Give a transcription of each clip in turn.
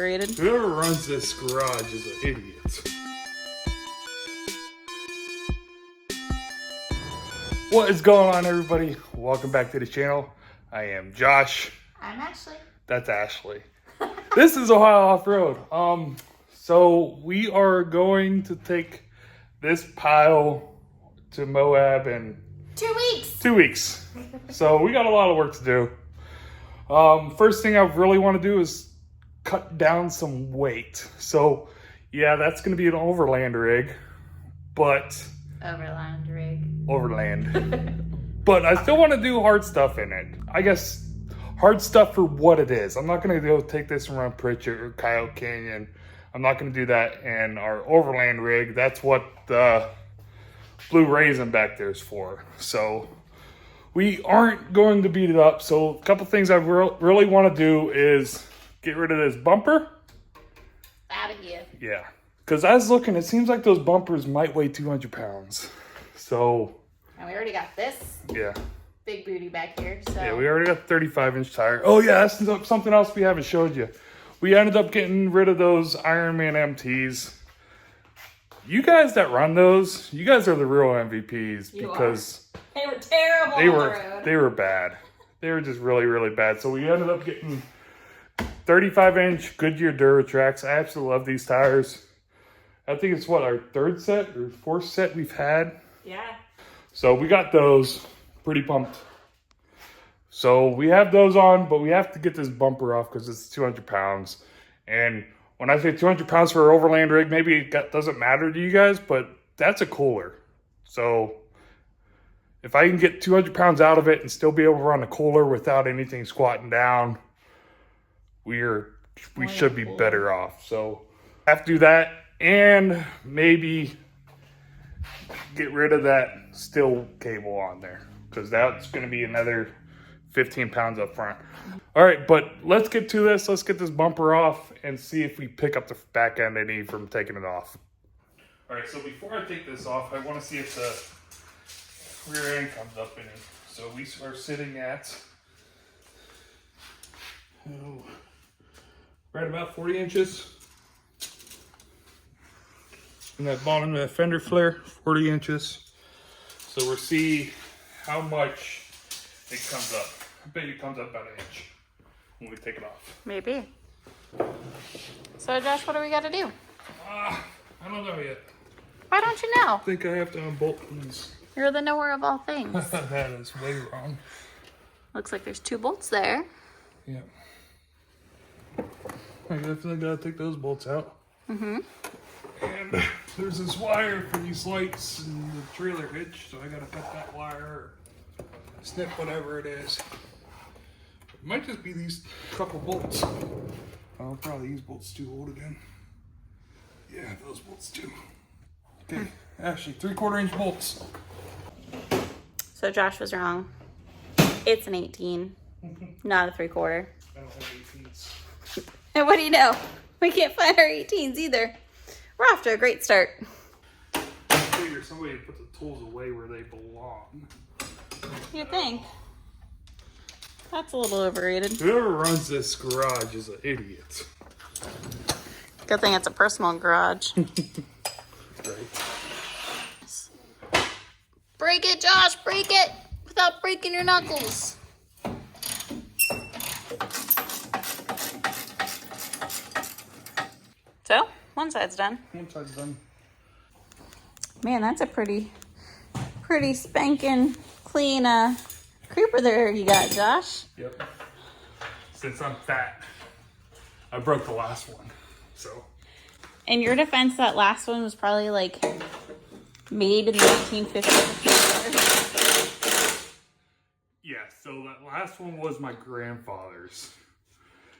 Whoever runs this garage is an idiot. What is going on, everybody? Welcome back to the channel. I am Josh. I'm Ashley. That's Ashley. This is Ohio Off-Road. So we are going to take this pile to Moab in 2 weeks. 2 weeks. So we got a lot of work to do. First thing I really want to do is cut down some weight. So yeah, that's going to be an overland rig, but overland. But I still want to do hard stuff in it. I guess hard stuff for what it is. I'm not going to go take this around Pritchett or Coyote Canyon. I'm not going to do that in our overland rig. That's what the blue raisin back there is for. So we aren't going to beat it up. So a couple things I really want to do is get rid of this bumper. Out of here. Yeah. Because I was looking, it seems like those bumpers might weigh 200 pounds. So. And we already got this. Yeah. Big booty back here. So. Yeah, we already got the 35-inch tire. Oh yeah, that's something else we haven't showed you. We ended up getting rid of those Ironman MTs. You guys that run those, you guys are the real MVPs because they were terrible. They were bad. They were just really, really bad. So we ended up getting 35-inch Goodyear Duratracs. I absolutely love these tires. I think it's what, our third set or fourth set we've had. Yeah. So we got those. Pretty pumped. So we have those on, but we have to get this bumper off because it's 200 pounds. And when I say 200 pounds for an overland rig, maybe it doesn't matter to you guys, but that's a cooler. So if I can get 200 pounds out of it and still be able to run a cooler without anything squatting down, we should be better off. So I have to do that and maybe get rid of that steel cable on there, because that's going to be another 15 pounds up front. All right, but let's get to this. Let's get this bumper off and see if we pick up the back end any from taking it off. All right, so before I take this off, I want to see if the rear end comes up any. So we are sitting at right about 40 inches. And that bottom of the fender flare, 40 inches. So we'll see how much it comes up. I bet it comes up about an inch when we take it off. Maybe. So Josh, what do we got to do? I don't know yet. Why don't you know? I think I have to unbolt these. You're the knower of all things. That is way wrong. Looks like there's 2 bolts there. Yeah. I definitely gotta take those bolts out. Mm-hmm. And there's this wire for these lights and the trailer hitch, so I gotta cut that wire or snip whatever it is. It might just be these couple bolts. Oh, probably these bolts too old again. Yeah, those bolts too. Okay, Ashley, 3/4 inch bolts. So Josh was wrong. It's an 18, not a 3/4. I don't have 18s. And what do you know? We can't find our 18s either. We're off to a great start. I figure somebody put the tools away where they belong. You think? That's a little overrated. Whoever runs this garage is an idiot. Good thing it's a personal garage. Right. Break it, Josh, break it without breaking your knuckles. So, one side's done. One side's done. Man, that's a pretty spanking clean creeper there you got, Josh. Yep. Since I'm fat, I broke the last one. So. In your defense, that last one was probably like made in the 1950s. Yeah, so that last one was my grandfather's.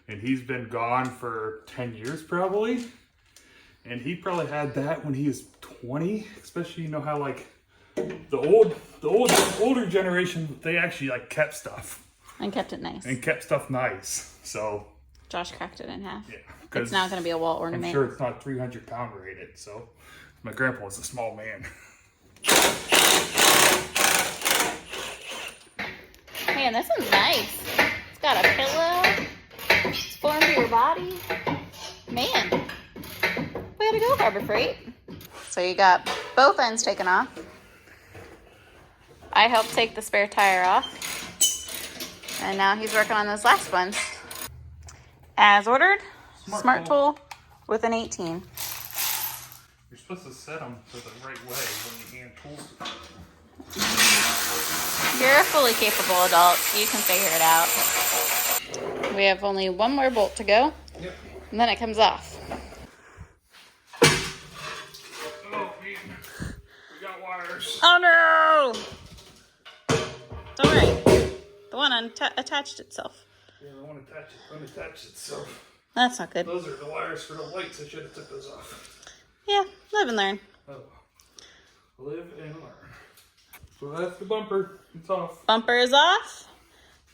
And he's been gone for 10 years probably. And he probably had that when he was 20. Especially, you know how like the older generation, they actually like kept stuff. And kept it nice. And kept stuff nice. So. Josh cracked it in half. Yeah. It's not going to be a wall ornament. I'm sure it's not 300 pound rated. So my grandpa was a small man. Man, this one's nice. It's got a pillow. It's formed to your body. Harbor Freight. So you got both ends taken off. I helped take the spare tire off. And now he's working on those last ones. As ordered, smart tool with an 18. You're supposed to set them the right way when you hand tools. You're a fully capable adult, so you can figure it out. We have only one more bolt to go, Yep. and then it comes off. Oh, man. We got wires. Oh no! Don't worry. The one attached itself. Yeah, the one unattached itself. That's not good. Those are the wires for the lights. I should have took those off. Yeah, live and learn. Oh. Live and learn. So that's the bumper. It's off. Bumper is off.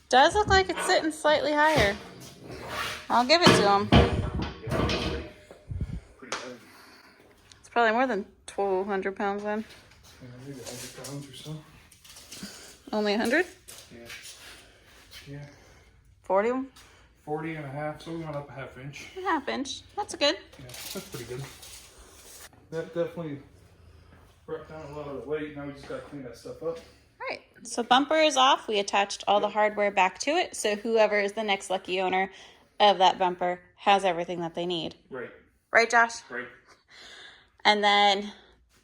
Does look like it's sitting slightly higher. I'll give it to him. Yeah, pretty heavy. It's probably more than 1,200 pounds then. Yeah, maybe 100 pounds or so. Only 100? Yeah. Yeah. 40? 40 and a half, so we went up a half inch. A half inch. That's good. Yeah, that's pretty good. That definitely brought down a lot of the weight. Now we just got to clean that stuff up. Right. So bumper is off. We attached all the hardware back to it. So whoever is the next lucky owner of that bumper has everything that they need. Right. Right, Josh? Right. And then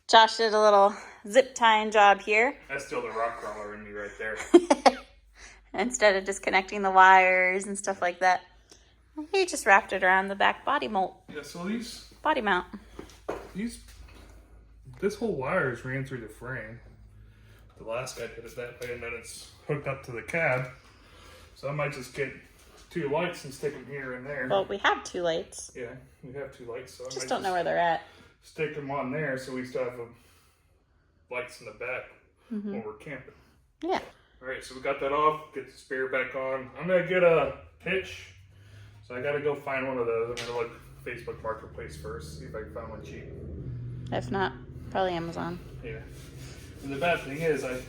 Josh did a little zip tying job here. That's still the rock crawler in me right there. Instead of just connecting the wires and stuff like that, he just wrapped it around the back body mount. Yeah, so Body mount. this whole wires ran through the frame. The last guy did it that way, and then it's hooked up to the cab. So I might just get 2 lights and stick them here and there. Well, we have 2 lights. Yeah, we have 2 lights, so I Just might don't know where they're at. stick them on there so we still have lights in the back when we're camping. Yeah. All right, so we got that off. Get the spare back on. I'm gonna get a hitch, so I gotta go find one of those. I'm gonna look Facebook Marketplace first, see if I can find one cheap. If not, probably Amazon. Yeah. And the bad thing is, I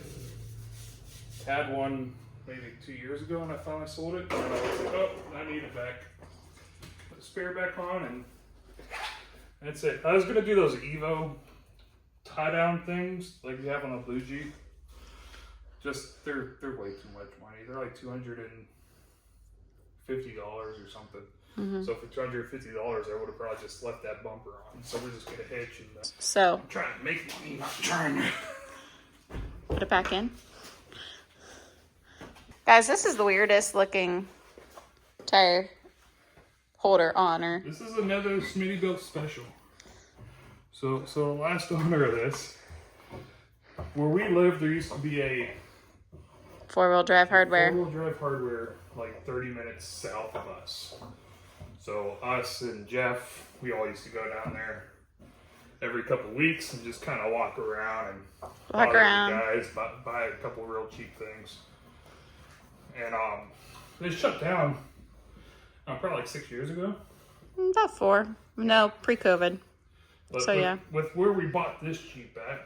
had one maybe 2 years ago, and I finally sold it. And I was like, oh, I need it back. Put the spare back on, and that's it. I was gonna do those Evo tie-down things like you have on a blue Jeep. Just they're way too much money. They're like $250 or something. So for $250, I would have probably just left that bumper on. So we just get a hitch and So I'm trying to make money, not trying to. put it back in. Guys, this is the weirdest looking tire holder on her. This is another Smittybilt special. So the last owner of this, where we live, there used to be a 4-wheel drive hardware. 4-wheel drive hardware like 30 minutes south of us. So us and Jeff, we all used to go down there every couple of weeks and just kind of walk around and bother the guys, buy a couple of real cheap things. And they shut down probably like 6 years ago. About 4. No, pre-COVID. But So yeah. With where we bought this Jeep at,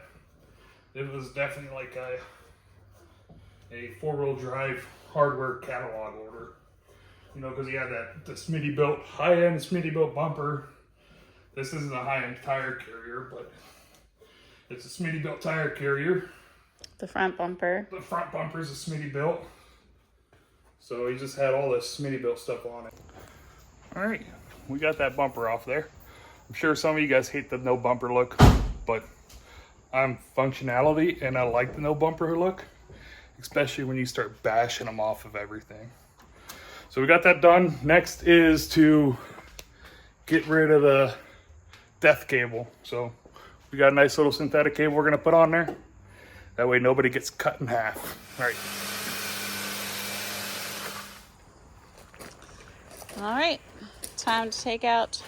it was definitely like a 4-wheel drive hardware catalog order. You know, because he had the Smittybilt, high-end Smittybilt bumper. This isn't a high-end tire carrier, but it's a Smittybilt tire carrier. The front bumper. The front bumper is a Smittybilt. So he just had all this Smittybilt stuff on it. All right, we got that bumper off there. I'm sure some of you guys hate the no bumper look, but I'm functionality and I like the no bumper look, especially when you start bashing them off of everything. So we got that done. Next is to get rid of the death cable. So we got a nice little synthetic cable we're gonna put on there. That way nobody gets cut in half. All right. All right, time to take out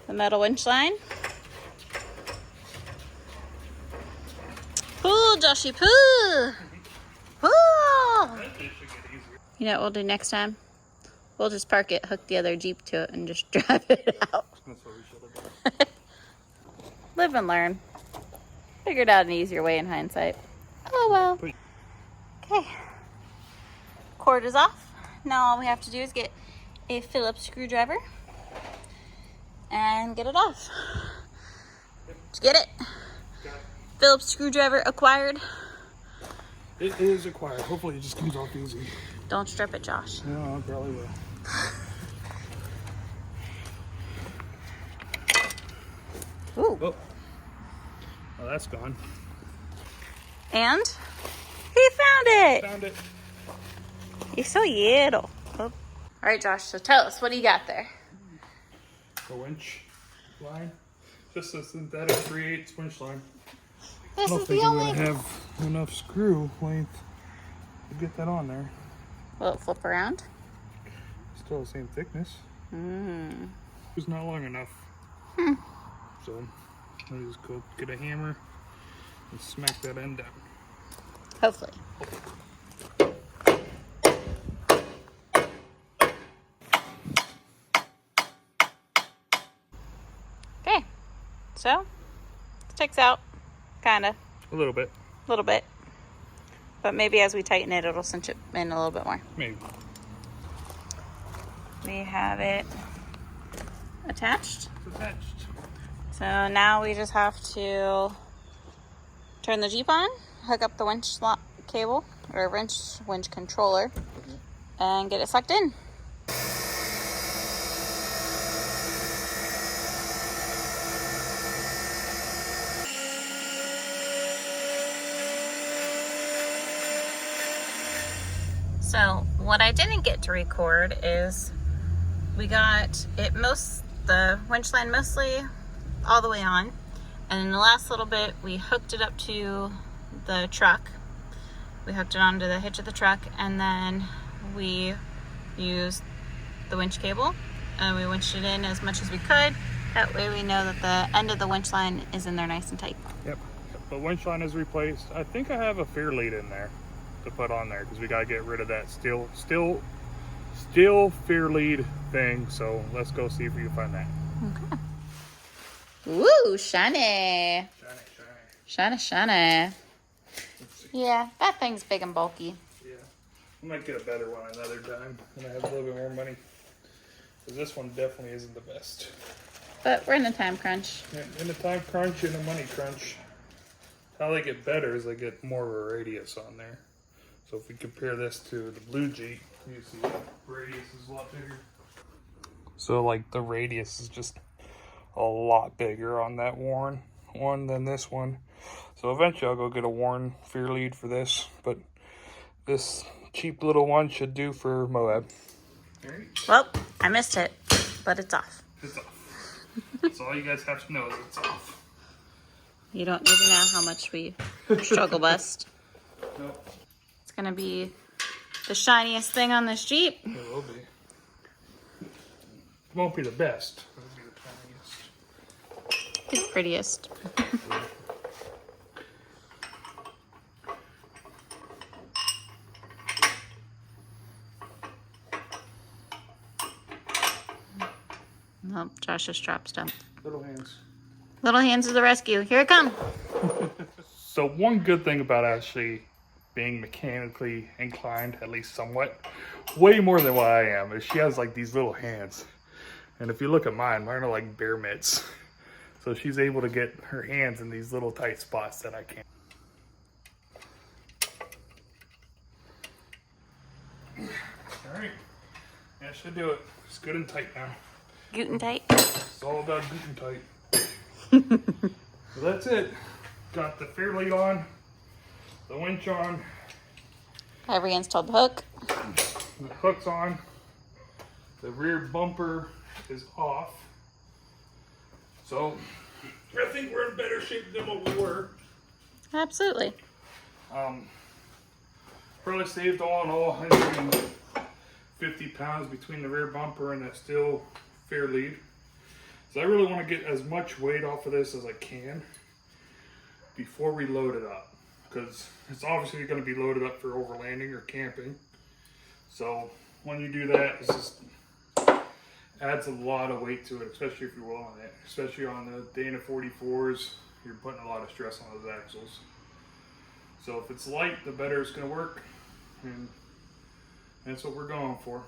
the metal winch line. Pull, Joshy, pull! Pull! You know what we'll do next time? We'll just park it, hook the other Jeep to it, and just drive it out. That's what we should have done. Live and learn. Figured out an easier way in hindsight. Oh well. Okay. Cord is off. Now all we have to do is get a Phillips screwdriver and get it off. Did you get it? Got it. Phillips screwdriver acquired. It is acquired. Hopefully it just comes off easy. Don't strip it, Josh. No, I probably will. Ooh. Oh. Well, that's gone. And he found it. Found it. He's so little. Oh. All right, Josh. So tell us, what do you got there? A winch line. Just a synthetic 3/8 winch line. I This don't is think the I'm only. gonna have enough screw length to get that on there. Will it flip around? Still the same thickness. It's not long enough. So let me just go get a hammer and smack that end down. Hopefully. Okay. So, sticks out. Kinda. A little bit. A little bit. But maybe as we tighten it, it'll cinch it in a little bit more. Maybe. We have it attached. It's attached. So now we just have to turn the Jeep on, hook up the winch cable or winch controller, and get it sucked in. So what I didn't get to record is we got it the winch line mostly all the way on, and in the last little bit we hooked it up to the truck. We hooked it onto the hitch of the truck, and then we used the winch cable and we winched it in as much as we could. That way we know that the end of the winch line is in there nice and tight. Yep. The winch line is replaced. I think I have a fair lead in there to put on there because we gotta get rid of that steel fair lead thing. So let's go see if we can find that. Okay. Ooh, shiny. Shiny. Shiny. Yeah, that thing's big and bulky. Yeah. I might get a better one another time when I have a little bit more money. Because this one definitely isn't the best. But we're in a time crunch. In a time crunch and a money crunch, how they get better is they get more of a radius on there. So if we compare this to the blue Jeep, you see the radius is a lot bigger. So like the radius is just a lot bigger on that Warren one than this one. So eventually I'll go get a Warren fair lead for this, but this cheap little one should do for Moab. All right. Well, I missed it, but it's off. It's off. That's all you guys have to know is it's off. You don't need to know how much we struggle bust. Nope. It's gonna be the shiniest thing on this Jeep. It will be. It won't be the best. It'll be the tiniest. The prettiest. Nope, Josh just dropped stuff. Little hands. Little hands to the rescue. Here it comes. So one good thing about actually being mechanically inclined, at least somewhat, way more than what I am, is she has like these little hands. And if you look at mine are like bear mitts. So she's able to get her hands in these little tight spots that I can't. All right, that should do it. It's good and tight now. Guten tight. It's all about good and tight. So that's it. Got the fair lead on, the winch on, I've reinstalled the hook. the hook's on, the rear bumper is off. So I think we're in better shape than what we were. Absolutely. Probably saved all in all 150 pounds between the rear bumper and that steel fair lead. So I really want to get as much weight off of this as I can before we load it up, because it's obviously going to be loaded up for overlanding or camping. So when you do that, it just adds a lot of weight to it, especially if you're well on it. Especially on the Dana 44s, you're putting a lot of stress on those axles. So if it's light, the better it's going to work, and that's what we're going for.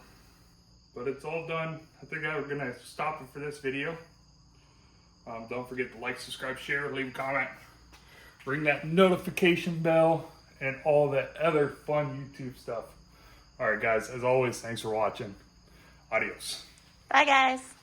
But it's all done. I think I'm going to stop it for this video. Don't forget to like, subscribe, share, leave a comment. Ring that notification bell and all that other fun YouTube stuff. All right, guys, as always, thanks for watching. Adios. Bye, guys.